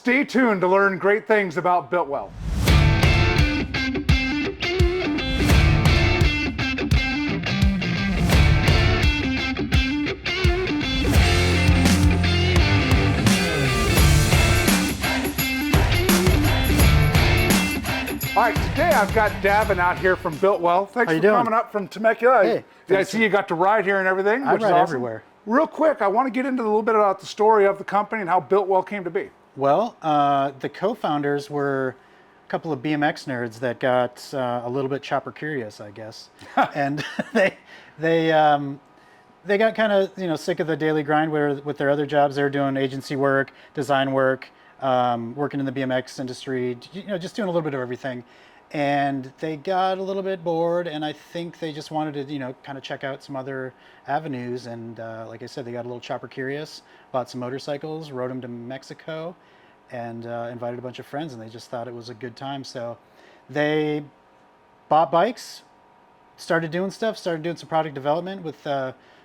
Stay tuned to learn great things about Biltwell. All right, today I've got Davin out here from Biltwell. Thanks for coming up from Temecula. Hey, I see you got to ride here and everything, which is ride awesome. everywhere. Real quick, I want to get into a little bit about the story of the company and how Biltwell came to be. Well, the co-founders were a couple of BMX nerds that got a little bit chopper curious, I guess, and they got kind of sick of the daily grind with their other jobs. They were doing agency work, design work, working in the BMX industry, just doing a little bit of everything. And they got a little bit bored, and I think they just wanted to, kind of check out some other avenues. And like I said, they got a little chopper curious, bought some motorcycles, rode them to Mexico, and invited a bunch of friends, and they just thought it was a good time. So they bought bikes, started doing stuff, started doing some product development with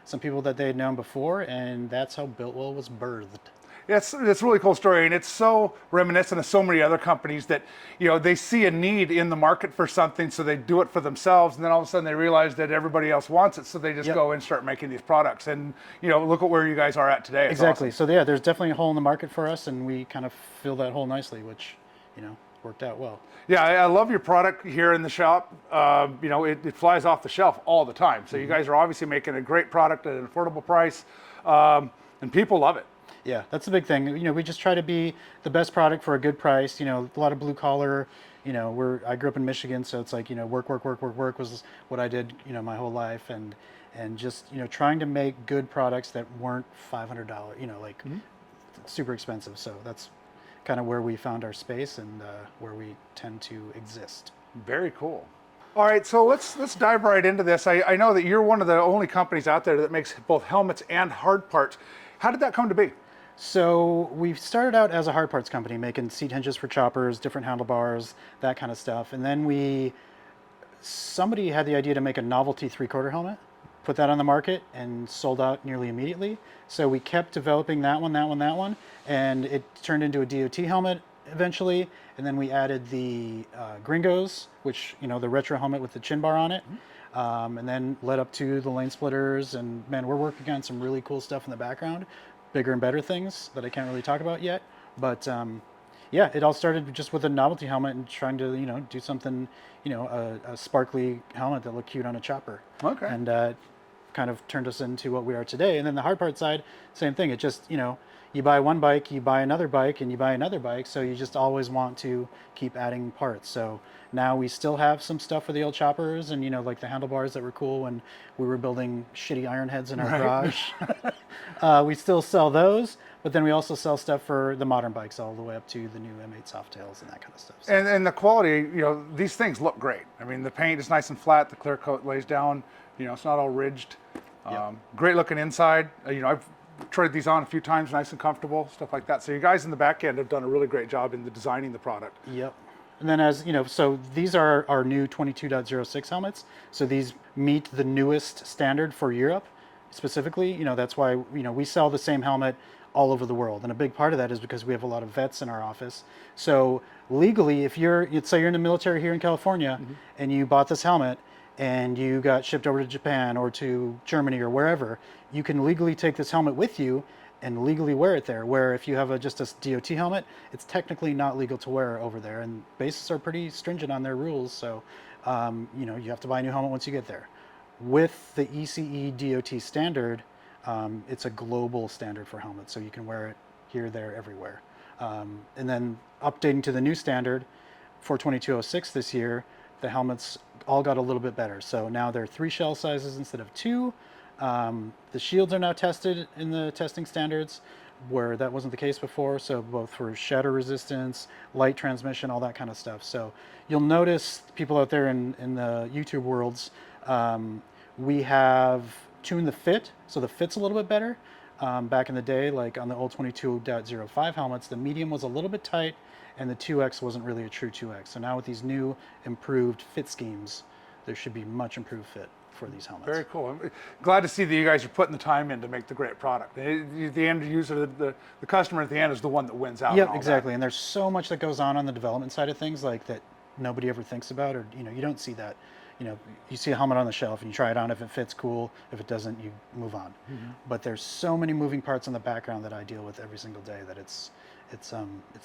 some people that they had known before, and that's how Biltwell was birthed. It's a really cool story, and it's so reminiscent of so many other companies that, they see a need in the market for something, so they do it for themselves, and then all of a sudden they realize that everybody else wants it, so they just go and start making these products. And, look at where you guys are at today. It's exactly. Awesome. So yeah, there's definitely a hole in the market for us, and we kind of fill that hole nicely, which, worked out well. Yeah, I love your product here in the shop. It flies off the shelf all the time. So you guys are obviously making a great product at an affordable price, and people love it. Yeah, that's the big thing. We just try to be the best product for a good price. A lot of blue collar. I grew up in Michigan, so it's like work was what I did. My whole life, and just trying to make good products that weren't $500. Super expensive. So that's kind of where we found our space and where we tend to exist. Very cool. All right, so let's dive right into this. I know that you're one of the only companies out there that makes both helmets and hard parts. How did that come to be? So we started out as a hard parts company, making seat hinges for choppers, different handlebars, that kind of stuff. And then somebody had the idea to make a novelty 3/4 helmet, put that on the market, and sold out nearly immediately. So we kept developing that one, and it turned into a DOT helmet eventually. And then we added the Gringos, which, the retro helmet with the chin bar on it. And then led up to the lane splitters. And man, we're working on some really cool stuff in the background. Bigger and better things that I can't really talk about yet, but yeah, it all started just with a novelty helmet and trying to do something, a sparkly helmet that looked cute on a chopper. Okay. And kind of turned us into what we are today. And then the hard part side, same thing. It just you buy one bike, you buy another bike, and you buy another bike, so you just always want to keep adding parts. So now we still have some stuff for the old choppers, and like the handlebars that were cool when we were building shitty iron heads in our garage. We still sell those, but then we also sell stuff for the modern bikes all the way up to the new M8 Softails and that kind of stuff. So. And the quality, these things look great. I mean, the paint is nice and flat, the clear coat lays down, it's not all ridged. Great looking inside. I've tried these on a few times, nice and comfortable, stuff like that. So you guys in the back end have done a really great job in designing the product. Yep. And then so these are our new 22.06 helmets. So these meet the newest standard for Europe specifically. That's why, we sell the same helmet all over the world. And a big part of that is because we have a lot of vets in our office. So legally, if let's say you're in the military here in California and you bought this helmet and you got shipped over to Japan or to Germany or wherever, you can legally take this helmet with you and legally wear it there. Where if you have just a DOT helmet, it's technically not legal to wear over there. And bases are pretty stringent on their rules. So, you have to buy a new helmet once you get there. With the ECE DOT standard, it's a global standard for helmets. So you can wear it here, there, everywhere. And then updating to the new standard for 2206 this year, the helmets all got a little bit better. So now they're 3 shell sizes instead of 2. The shields are now tested in the testing standards, where that wasn't the case before. So both for shatter resistance, light transmission, all that kind of stuff. So you'll notice people out there in the YouTube worlds, we have tuned the fit. So the fit's a little bit better. Back in the day, like on the old 22.05 helmets, the medium was a little bit tight and the 2X wasn't really a true 2X. So now with these new improved fit schemes, there should be much improved fit. for these helmets. Very cool. I'm glad to see that you guys are putting the time in to make the great product. The end user, the customer at the end is the one that wins out. Yep, exactly. And there's so much that goes on the development side of things, like that nobody ever thinks about, or you don't see that. You see a helmet on the shelf and you try it on. If it fits, cool. If it doesn't, you move on. But there's so many moving parts in the background that I deal with every single day that it's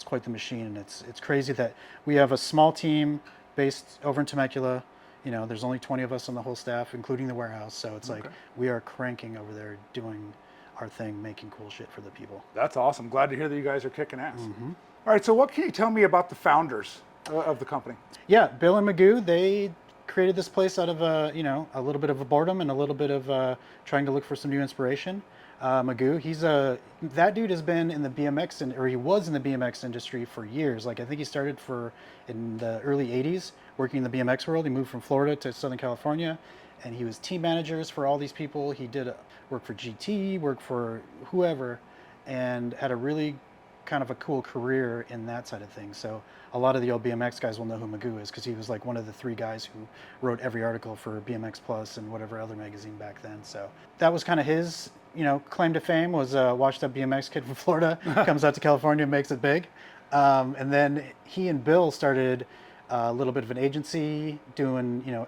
quite the machine, and it's crazy that we have a small team based over in Temecula. There's only 20 of us on the whole staff, including the warehouse. So it's like we are cranking over there doing our thing, making cool shit for the people. That's awesome. Glad to hear that you guys are kicking ass. All right, so what can you tell me about the founders of the company? Yeah, Bill and Magoo, they created this place out of a little bit of a boredom and a little bit of trying to look for some new inspiration. Magoo, that dude has been in the BMX, or he was in the BMX industry for years. Like, I think he started in the early 80s working in the BMX world. He moved from Florida to Southern California, and he was team managers for all these people. He did work for GT, worked for whoever, and had a really kind of a cool career in that side of things. So a lot of the old BMX guys will know who Magoo is, because he was like one of the 3 guys who wrote every article for BMX Plus and whatever other magazine back then. So that was kind of his claim to fame, was a washed up BMX kid from Florida, comes out to California and makes it big. And then he and Bill started a little bit of an agency, doing,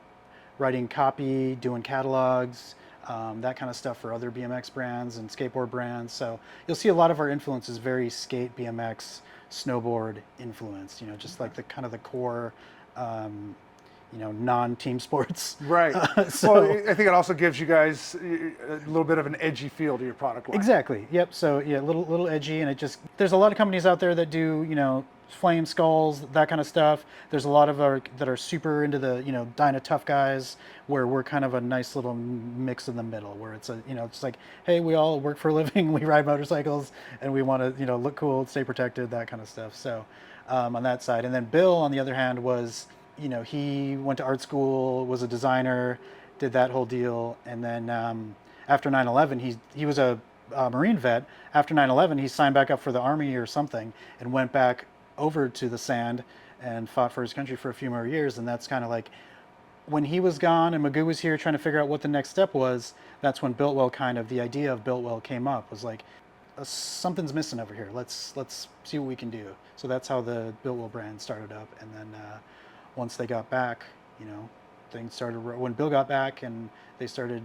writing copy, doing catalogs, that kind of stuff for other BMX brands and skateboard brands. So you'll see a lot of our influence is very skate, BMX, snowboard influenced, just like the kind of the core, non-team sports. Right. Well, I think it also gives you guys a little bit of an edgy feel to your product line. Exactly. Yep. So yeah, little edgy, and there's a lot of companies out there that do, flame skulls, that kind of stuff. There's a lot of that are super into the, Dyna tough guys, where we're kind of a nice little mix in the middle, where it's it's like, hey, we all work for a living, we ride motorcycles, and we want to, look cool, stay protected, that kind of stuff. So on that side. And then Bill, on the other hand, was, he went to art school, was a designer, did that whole deal. And then after 9/11, he was a Marine vet. After 9/11, he signed back up for the Army or something and went back over to the sand and fought for his country for a few more years. And that's kind of like, when he was gone and Magoo was here trying to figure out what the next step was, that's when Biltwell the idea of Biltwell came up. Was like, something's missing over here. Let's see what we can do. So that's how the Biltwell brand started up. And then once they got back, things started. When Bill got back and they started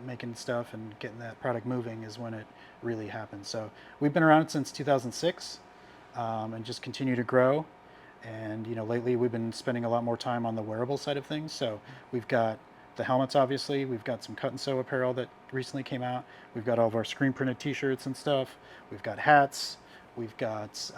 making stuff and getting that product moving, is when it really happened. So we've been around since 2006. And just continue to grow. And lately we've been spending a lot more time on the wearable side of things. So we've got the helmets, obviously. We've got some cut and sew apparel that recently came out. We've got all of our screen printed T-shirts and stuff. We've got hats. We've got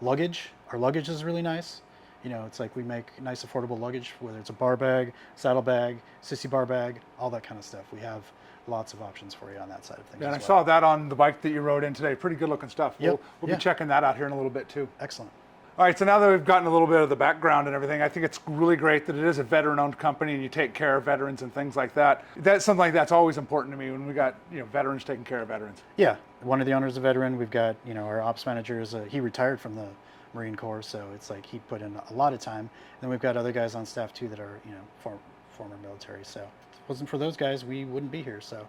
luggage. Our luggage is really nice. It's like we make nice affordable luggage, whether it's a bar bag, saddle bag, sissy bar bag, all that kind of stuff. We have lots of options for you on that side of things. Yeah, and I saw that on the bike that you rode in today. Pretty good looking stuff. Yep. We'll be checking that out here in a little bit too. Excellent. All right, so now that we've gotten a little bit of the background and everything, I think it's really great that it is a veteran-owned company and you take care of veterans and things like that. That's something that's always important to me when we got veterans taking care of veterans. Yeah, one of the owners is a veteran. We've got our ops manager he retired from the Marine Corps, so it's like he put in a lot of time. And then we've got other guys on staff too that are former military. So if it wasn't for those guys, we wouldn't be here. So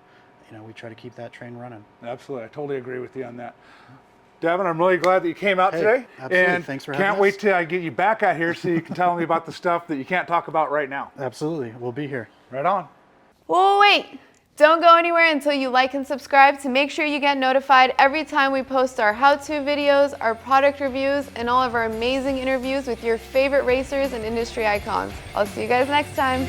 we try to keep that train running. Absolutely, I totally agree with you on that. Devin, I'm really glad that you came out today. Absolutely. And thanks for having us. Can't wait till I get you back out here so you can tell me about the stuff that you can't talk about right now. Absolutely, we'll be here. Right on. Well, wait. Don't go anywhere until you like and subscribe to make sure you get notified every time we post our how-to videos, our product reviews, and all of our amazing interviews with your favorite racers and industry icons. I'll see you guys next time.